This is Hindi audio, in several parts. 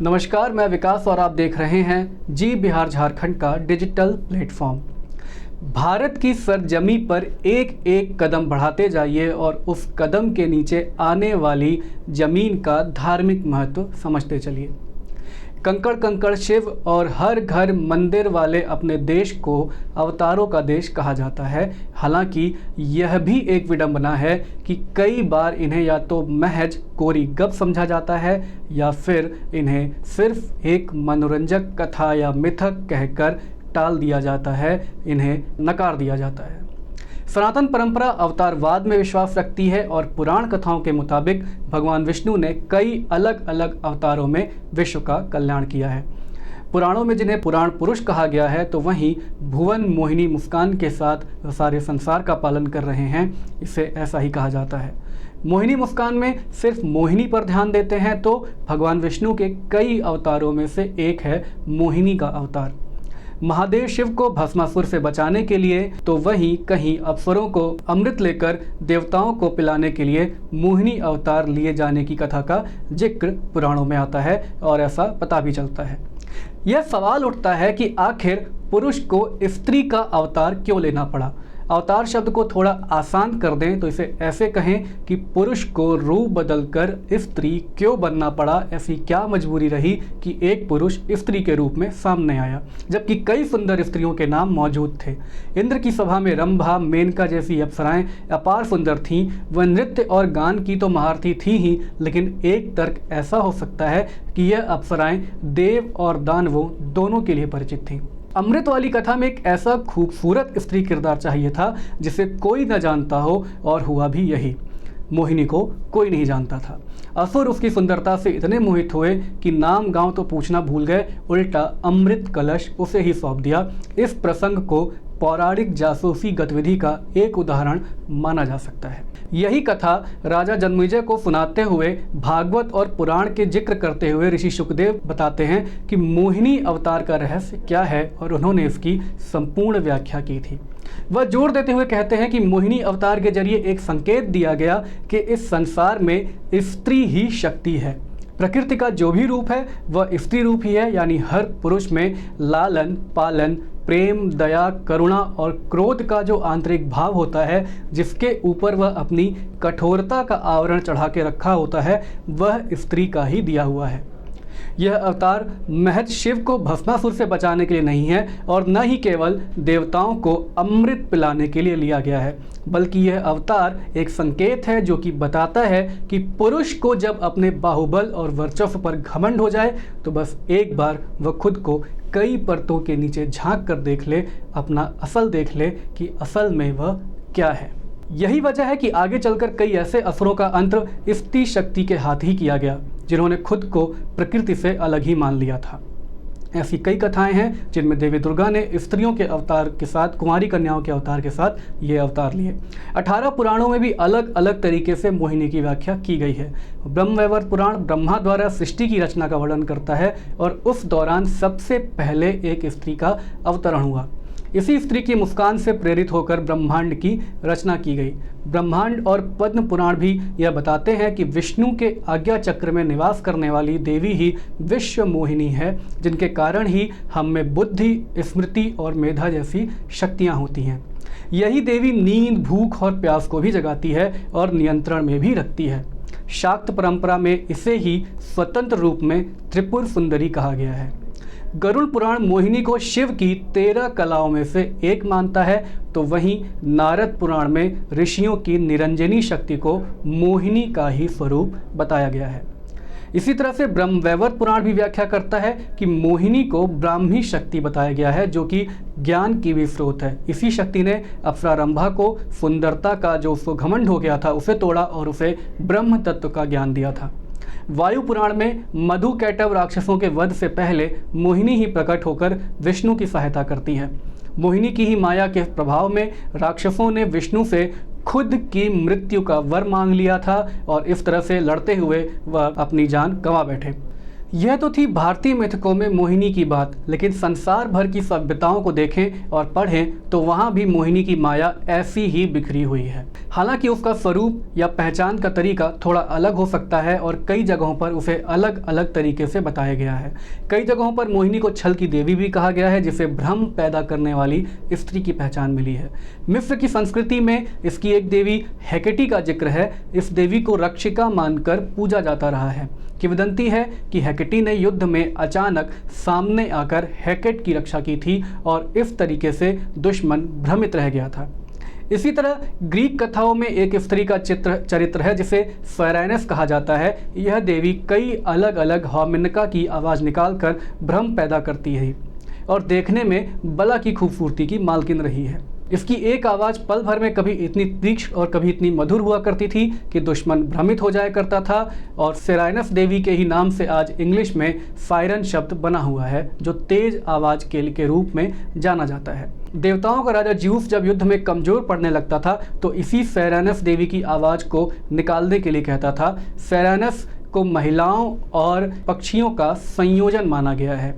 नमस्कार, मैं विकास और आप देख रहे हैं जी बिहार झारखंड का डिजिटल प्लेटफॉर्म। भारत की सरजमी पर एक एक कदम बढ़ाते जाइए और उस कदम के नीचे आने वाली जमीन का धार्मिक महत्व समझते चलिए। कंकड़ कंकड़ शिव और हर घर मंदिर वाले अपने देश को अवतारों का देश कहा जाता है। हालांकि यह भी एक विडंबना है कि कई बार इन्हें या तो महज कोरी गप समझा जाता है या फिर इन्हें सिर्फ एक मनोरंजक कथा या मिथक कहकर टाल दिया जाता है, इन्हें नकार दिया जाता है। सनातन परंपरा अवतारवाद में विश्वास रखती है और पुराण कथाओं के मुताबिक भगवान विष्णु ने कई अलग अलग अवतारों में विश्व का कल्याण किया है। पुराणों में जिन्हें पुराण पुरुष कहा गया है, तो वहीं भुवन मोहिनी मुस्कान के साथ सारे संसार का पालन कर रहे हैं, इसे ऐसा ही कहा जाता है। मोहिनी मुस्कान में सिर्फ मोहिनी पर ध्यान देते हैं तो भगवान विष्णु के कई अवतारों में से एक है मोहिनी का अवतार। महादेव शिव को भस्मासुर से बचाने के लिए तो वहीं कहीं अप्सरों को अमृत लेकर देवताओं को पिलाने के लिए मोहिनी अवतार लिए जाने की कथा का जिक्र पुराणों में आता है और ऐसा पता भी चलता है। यह सवाल उठता है कि आखिर पुरुष को स्त्री का अवतार क्यों लेना पड़ा। अवतार शब्द को थोड़ा आसान कर दें तो इसे ऐसे कहें कि पुरुष को रूप बदलकर स्त्री क्यों बनना पड़ा। ऐसी क्या मजबूरी रही कि एक पुरुष स्त्री के रूप में सामने आया, जबकि कई सुंदर स्त्रियों के नाम मौजूद थे। इंद्र की सभा में रंभा, मेनका जैसी अप्सराएं अपार सुंदर थीं। वह नृत्य और गान की तो महारथी थी ही, लेकिन एक तर्क ऐसा हो सकता है कि यह अप्सराएं देव और दानवों दोनों के लिए परिचित थीं। अमृत वाली कथा में एक ऐसा खूबसूरत स्त्री किरदार चाहिए था जिसे कोई न जानता हो, और हुआ भी यही। मोहिनी को कोई नहीं जानता था। असुर उसकी सुंदरता से इतने मोहित हुए कि नाम गांव तो पूछना भूल गए, उल्टा अमृत कलश उसे ही सौंप दिया। इस प्रसंग को पौराणिक जासूसी गतिविधि का एक उदाहरण माना जा सकता है। यही कथा राजा जन्मेजय को सुनाते हुए भागवत और पुराण के जिक्र करते हुए ऋषि शुकदेव बताते हैं कि मोहिनी अवतार का रहस्य क्या है, और उन्होंने इसकी संपूर्ण व्याख्या की थी। वह जोर देते हुए कहते हैं कि मोहिनी अवतार के जरिए एक संकेत दिया गया कि इस संसार में स्त्री ही शक्ति है। प्रकृति का जो भी रूप है वह स्त्री रूप ही है, यानी हर पुरुष में लालन, पालन, प्रेम, दया, करुणा और क्रोध का जो आंतरिक भाव होता है, जिसके ऊपर वह अपनी कठोरता का आवरण चढ़ा के रखा होता है, वह स्त्री का ही दिया हुआ है। यह अवतार महज शिव को भस्मासुर से बचाने के लिए नहीं है और न ही केवल देवताओं को अमृत पिलाने के लिए लिया गया है, बल्कि यह अवतार एक संकेत है जो कि बताता है कि पुरुष को जब अपने बाहुबल और वर्चस्व पर घमंड हो जाए तो बस एक बार वह खुद को कई परतों के नीचे झांक कर देख ले, अपना असल देख ले कि असल में वह क्या है। यही वजह है कि आगे चलकर कई ऐसे असुरों का अंत स्त्री शक्ति के हाथ ही किया गया, जिन्होंने खुद को प्रकृति से अलग ही मान लिया था। ऐसी कई कथाएं हैं जिनमें देवी दुर्गा ने स्त्रियों के अवतार के साथ, कुंवारी कन्याओं के अवतार के साथ ये अवतार लिए। 18 पुराणों में भी अलग अलग तरीके से मोहिनी की व्याख्या की गई है। ब्रह्मवैवर्त पुराण ब्रह्मा द्वारा सृष्टि की रचना का वर्णन करता है और उस दौरान सबसे पहले एक स्त्री का अवतरण हुआ। इसी स्त्री की मुस्कान से प्रेरित होकर ब्रह्मांड की रचना की गई। ब्रह्मांड और पद्म पुराण भी यह बताते हैं कि विष्णु के आज्ञा चक्र में निवास करने वाली देवी ही विश्व मोहिनी है, जिनके कारण ही हम में बुद्धि, स्मृति और मेधा जैसी शक्तियाँ होती हैं। यही देवी नींद, भूख और प्यास को भी जगाती है और नियंत्रण में भी रखती है। शाक्त परंपरा में इसे ही स्वतंत्र रूप में त्रिपुर सुंदरी कहा गया है। गरुड़ पुराण मोहिनी को शिव की 13 कलाओं में से एक मानता है, तो वहीं नारद पुराण में ऋषियों की निरंजनी शक्ति को मोहिनी का ही स्वरूप बताया गया है। इसी तरह से ब्रह्मवैवर्त पुराण भी व्याख्या करता है कि मोहिनी को ब्राह्मी शक्ति बताया गया है, जो कि ज्ञान की भी स्रोत है। इसी शक्ति ने अप्सरा रंभा को सुंदरता का जो उसको घमंड हो गया था उसे तोड़ा और उसे ब्रह्म तत्व का ज्ञान दिया था। वायु पुराण में मधु कैटव राक्षसों के वध से पहले मोहिनी ही प्रकट होकर विष्णु की सहायता करती है। मोहिनी की ही माया के प्रभाव में राक्षसों ने विष्णु से खुद की मृत्यु का वर मांग लिया था और इस तरह से लड़ते हुए वह अपनी जान गंवा बैठे। यह तो थी भारतीय मिथकों में मोहिनी की बात, लेकिन संसार भर की सभ्यताओं को देखें और पढ़ें तो वहाँ भी मोहिनी की माया ऐसी ही बिखरी हुई है। हालांकि उसका स्वरूप या पहचान का तरीका थोड़ा अलग हो सकता है और कई जगहों पर उसे अलग अलग तरीके से बताया गया है। कई जगहों पर मोहिनी को छल की देवी भी कहा गया है, जिसे भ्रम पैदा करने वाली स्त्री की पहचान मिली है। मिस्र की संस्कृति में इसकी एक देवी हेकेटी का जिक्र है। इस देवी को रक्षिका मानकर पूजा जाता रहा है। किंवदंती है कि हेकेटी ने युद्ध में अचानक सामने आकर हेकेट की रक्षा की थी और इस तरीके से दुश्मन भ्रमित रह गया था। इसी तरह ग्रीक कथाओं में एक स्त्री का चरित्र है जिसे सेरेनस कहा जाता है। यह देवी कई अलग अलग हौमिनका की आवाज़ निकालकर भ्रम पैदा करती है और देखने में बला की खूबसूरती की मालकिन रही है। इसकी एक आवाज़ पल भर में कभी इतनी तीक्ष्ण और कभी इतनी मधुर हुआ करती थी कि दुश्मन भ्रमित हो जाया करता था। और सेरेनस देवी के ही नाम से आज इंग्लिश में सायरन शब्द बना हुआ है, जो तेज आवाज़ के रूप में जाना जाता है। देवताओं का राजा ज्यूस जब युद्ध में कमज़ोर पड़ने लगता था तो इसी सेरेनस देवी की आवाज़ को निकालने के लिए कहता था। सेरेनस को महिलाओं और पक्षियों का संयोजन माना गया है।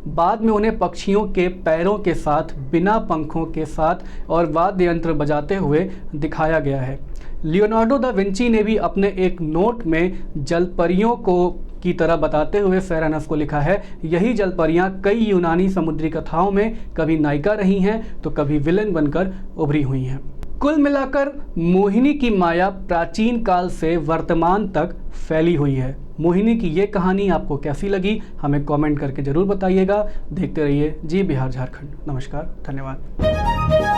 बाद में उन्हें पक्षियों के पैरों के साथ, बिना पंखों के साथ और वाद्य यंत्र बजाते हुए दिखाया गया है। लियोनार्डो दा विंची ने भी अपने एक नोट में जलपरियों को की तरह बताते हुए सेरेनस को लिखा है, यही जलपरियां कई यूनानी समुद्री कथाओं में कभी नायिका रही हैं तो कभी विलेन बनकर उभरी हुई हैं। कुल मिलाकर मोहिनी की माया प्राचीन काल से वर्तमान तक फैली हुई है। मोहिनी की ये कहानी आपको कैसी लगी, हमें कमेंट करके ज़रूर बताइएगा। देखते रहिए जी बिहार झारखंड। नमस्कार, धन्यवाद।